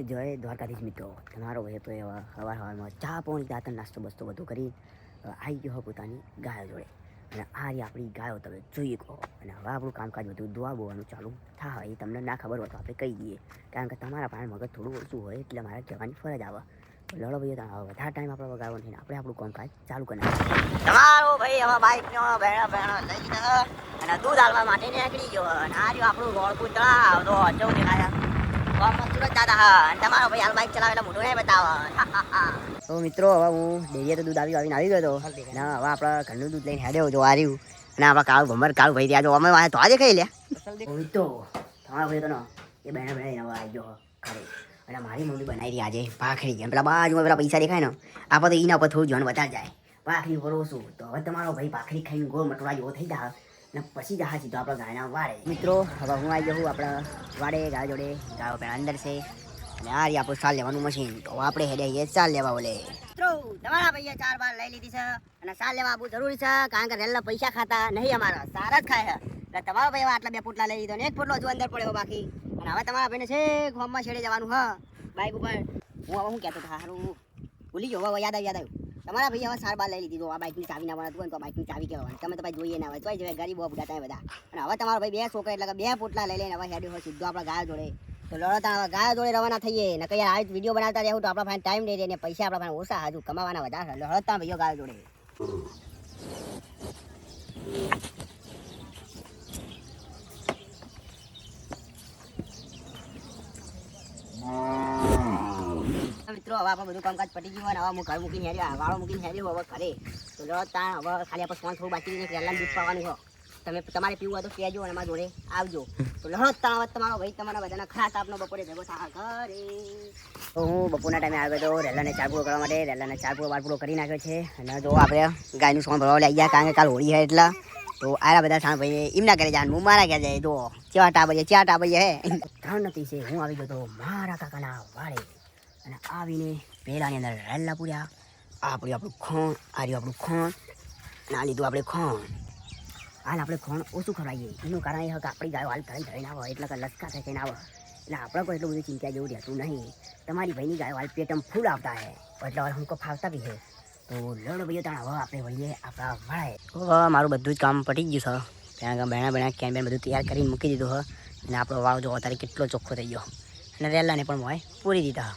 જય દ્વારકાધીશ મિત્રો, તમારો ભાઈ તો એવા સવારમાં ચા પાણી દાંતણ નાસ્તો બસ્તો બધું કરી આવી ગયો પોતાની ગાયો જોડે. અને આ રહી આપણી ગાયો તમે જોઈ કહો. અને હવે આપણું કામકાજ બધું દોવા બોવાનું ચાલુ થાય એ તમને ના ખબર હોય તો આપણે કહી દઈએ, કારણ કે તમારા પાસે મગજ થોડું ઓછું હોય એટલે મારે કહેવાની ફરજ આવે. લડો ભાઈ, વધારે ટાઈમ આપણે વગાડવો નહીં, આપણે આપણું કામકાજ ચાલુ કરી નાખીએ. તમારો ભાઈ હવે બાઇકનો ભેણા ભેણા લઈ લીધા અને દૂધ હાલવા માટે નીકળી ગયો. અને આ રહ્યું આપણું ગોળકું તળાવ તો અચો દેખાય. તમારો ભાઈ હાલ બાઇક ચલાવેલા મોઢું નહીં બતાવો. તો મિત્રો, હવે હું ડેરીએ તો દૂધ આવી ગયો હતો ને હવે આપણા ઘરનું દૂધ લઈને હેડ્યો જો આવ્યું. અને આપણા કાળું ભમર કાળું ભાઈ ત્યાં જો અમે તો આજે ખાઈ લે. મિત્રો તમારો ભાઈ તો એ બહેણા હવે આવી ગયો ખરે. અને મારી મમ્મી બનાવી રહી આજે ભાખરી. એમ પેલા બાજુમાં પેલા પૈસા દેખાય ને, આપણે તો એના ઉપર થોડું જોન વધારે જાય. ભાખરી ઉપર ઓછું. તો હવે તમારો ભાઈ ભાખરી ખાઈને ગોળ મટોળા જેવો થઈ જાય ને પછી જહા સીધો આપણા ગાયના વાડે. મિત્રો હવે હું આવી જાઉં આપણા વાડે ગાય જોડે. ગાયો પેલા અંદર છે અને આ રહી આપણું ચાલ લેવાનું મશીન. તો આપણે હેડે ચાલ લેવા બોલે. મિત્રો તમારા ભાઈએ 4 બાર લઈ લીધી છે અને ચાલ લેવા આવવું જરૂરી છે, કારણ કે રેલના પૈસા ખાતા નહીં, અમારા સારા જ ખાય છે. એટલે તમારા ભાઈ આટલા 2 પોટલા લઈ લીધો ને 1 પોટલો હજુ અંદર પડ્યો બાકી. અને હવે તમારા ભાઈને છે ગામમાં છેડે જવાનું હા બાઇક ઉપર. હું હવે શું કહેતો હતો સારું ભૂલી ગયો. હવે યાદ આવ્યું. તમારા ભાઈ હવે 4 બાર લઈ લીધી. તો આ બાઇકની ચાવી ના બનાવતું હોય તો બાઇકની ચાવી કહેવાની. તમે તો ભાઈ જોઈએ ના હોય તો જોઈએ ગરીબો અપઘાતા બધા. અને હવે તમારો ભાઈ 2 છોકરા એટલે કે 2 પોટલા લઈ લઈને હવે હેડ્યો હોય સીધો આપણા ગાય જોડે. તો લડતા ગાય જોડે રવાના થઈએ ને કઈ આવી વિડીયો બનાવતા રહેવું તો આપણા પાસે ટાઈમ દે દે ને પૈસા આપણા પાસે ઓછા હજુ કમાવાના વધારે. લડતા ભાઈઓ ગાય જોડે. મિત્રો હવે આપણે બધું કામકાજ પટી ગયું અને હવે હું ઘર મૂકીને હેડ્યો, વાળો મૂકીને હેડ્યો હવે ઘરે. તો લડતા હવે ખાલી આપણે ફોન થોડું બાકી રહીને પહેલાં દૂધ પાવાનું હોય. તમે તમારે પીવું હોય તો કહેજો અને અમારા જોડે આવજો. તો લડતા હવે તમારો ભાઈ તમારા બધાના ખાસ આપનો બપોરે ભેગો થા ઘરે. તો હું બપોરના ટાઈમે આવ્યો હતો રેલાને ચાર પૂરો કરવા માટે. રેલાને ચાર પૂરો 12 પૂરો કરી નાખ્યો છે. અને જો આપણે ગાયનું સોણ ભરવા લઈ ગયા, કારણ કે કાલ હોળી છે એટલે. તો આરા બધા સાણ ભાઈ એમના ઘરે જાય, હું મારા ઘરે જાય. તો ચાર ટાબરીએ હે 3 નથી છે. હું આવી ગયો તો મારા કાકાના વાડે અને આવીને પહેલાની અંદર રેલા પૂર્યા. આપણું ખોણ આ રહ્યું આપણું ખોણ. ના લીધું આપણે ખોણ. હાલ આપણે ખોણ ઓછું ખવડાવીએ એનું કારણ એ કે આપણી ગાયો હાલ ધરીને આવે એટલે કે લસકા થઈને આવે એટલે આપણે કોઈ એટલું બધું ચિંતા જેવું રહેતું નહીં. તમારી ભાઈની ગાયો હાલ પેટમ ફૂલ આવતા હે એટલે હવે हमको ફાવતા બી છે. તો લડો ભાઈઓ ત્યાં હવે આપણે વળીએ આપણા વાળાએ. હવે મારું બધું જ કામ પટી ગયું છે. ત્યાં બહેણા કેન બધું તૈયાર કરીને મૂકી દીધું હોય. અને આપણો વાવ જો અત્યારે કેટલો ચોખ્ખો થઈ ગયો. અને રેલાને પણ મોય પૂરી દીધા.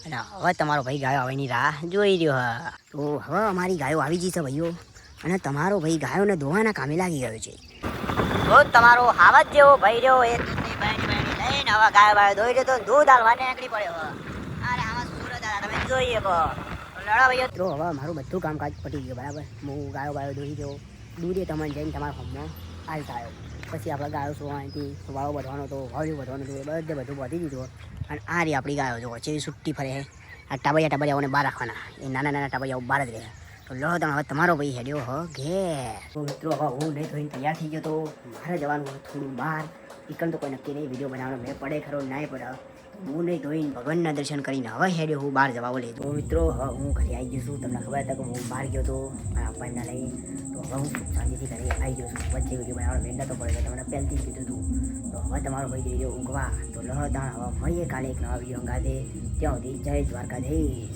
અને હવે તમારો ભાઈ ગાયો આવવાની રાહ જોઈ રહ્યો હા. તો હવે અમારી ગાયો આવી ગઈ છે ભાઈઓ. અને તમારો ભાઈ ગાયોને ધોવાના કામે લાગી ગયો છે. તો તમારો હાવત જેવો ભાઈ રહ્યો એ દૂધની બહેણી લઈને હવે ગાયો ધોઈ રહ્યો તો દૂધ હાલવાને નીકળી પડ્યો. અરે આમાં સુરત તમે જોઈએ કહો લડા ભાઈઓ. તો હવે મારું બધું કામકાજ પટી ગયું બરાબર. હું ગાયો ધોઈ ગયો. દૂધે તમને જઈને તમારા હોમમાં હાલતા આવ્યો. પછી આપણે ગાયો સોવાથી વાળો બધવાનો હતો, વાળ્યું બધવાનું હતું, બધું વધી દીધું. અને આ રહી આપણી ગાયો જો જેવી સુટ્ટી ફરે. આ ટાબરિયાઓને બહાર રાખવાના. એ નાના ટાબરિયાઓ બહાર જ રહે. તો લો હવે તમારો ભાઈ હેડ્યો હ ઘેર. તો મિત્રો હવે હું નહીં થઈને તૈયાર થઈ ગયો. તો મારે જવાનું હોય થોડું બહાર. એકન તો કોઈ નક્કી નહીં વિડીયો બનાવવાનો મેં પડે ખરો ના પડે. હું નહીં ધોઈને ભગવાનના દર્શન કરીને હવે હેડ્યો હું બહાર જવા બોલે. તો મિત્રો હવે હું ઘરે આવી ગયો છું. તમને ખબર હતા કે હું બહાર ગયો હતો મારા પપ્પાના લઈ. તો હવે હું શાંતિથી ઘરે આવી ગયો છું. વચ્ચે વિડીયો બનાવવાનો મેં નતો પડે તમને પહેલથી જ કીધું હતું. તો હવે તમારો ભાઈ જઈ રહ્યો ઊંઘવા. તો લહતા હવે મળીએ કાલે એક નવા વિડીયો અંગાતે. ત્યાં સુધી જય દ્વારકાધીશ.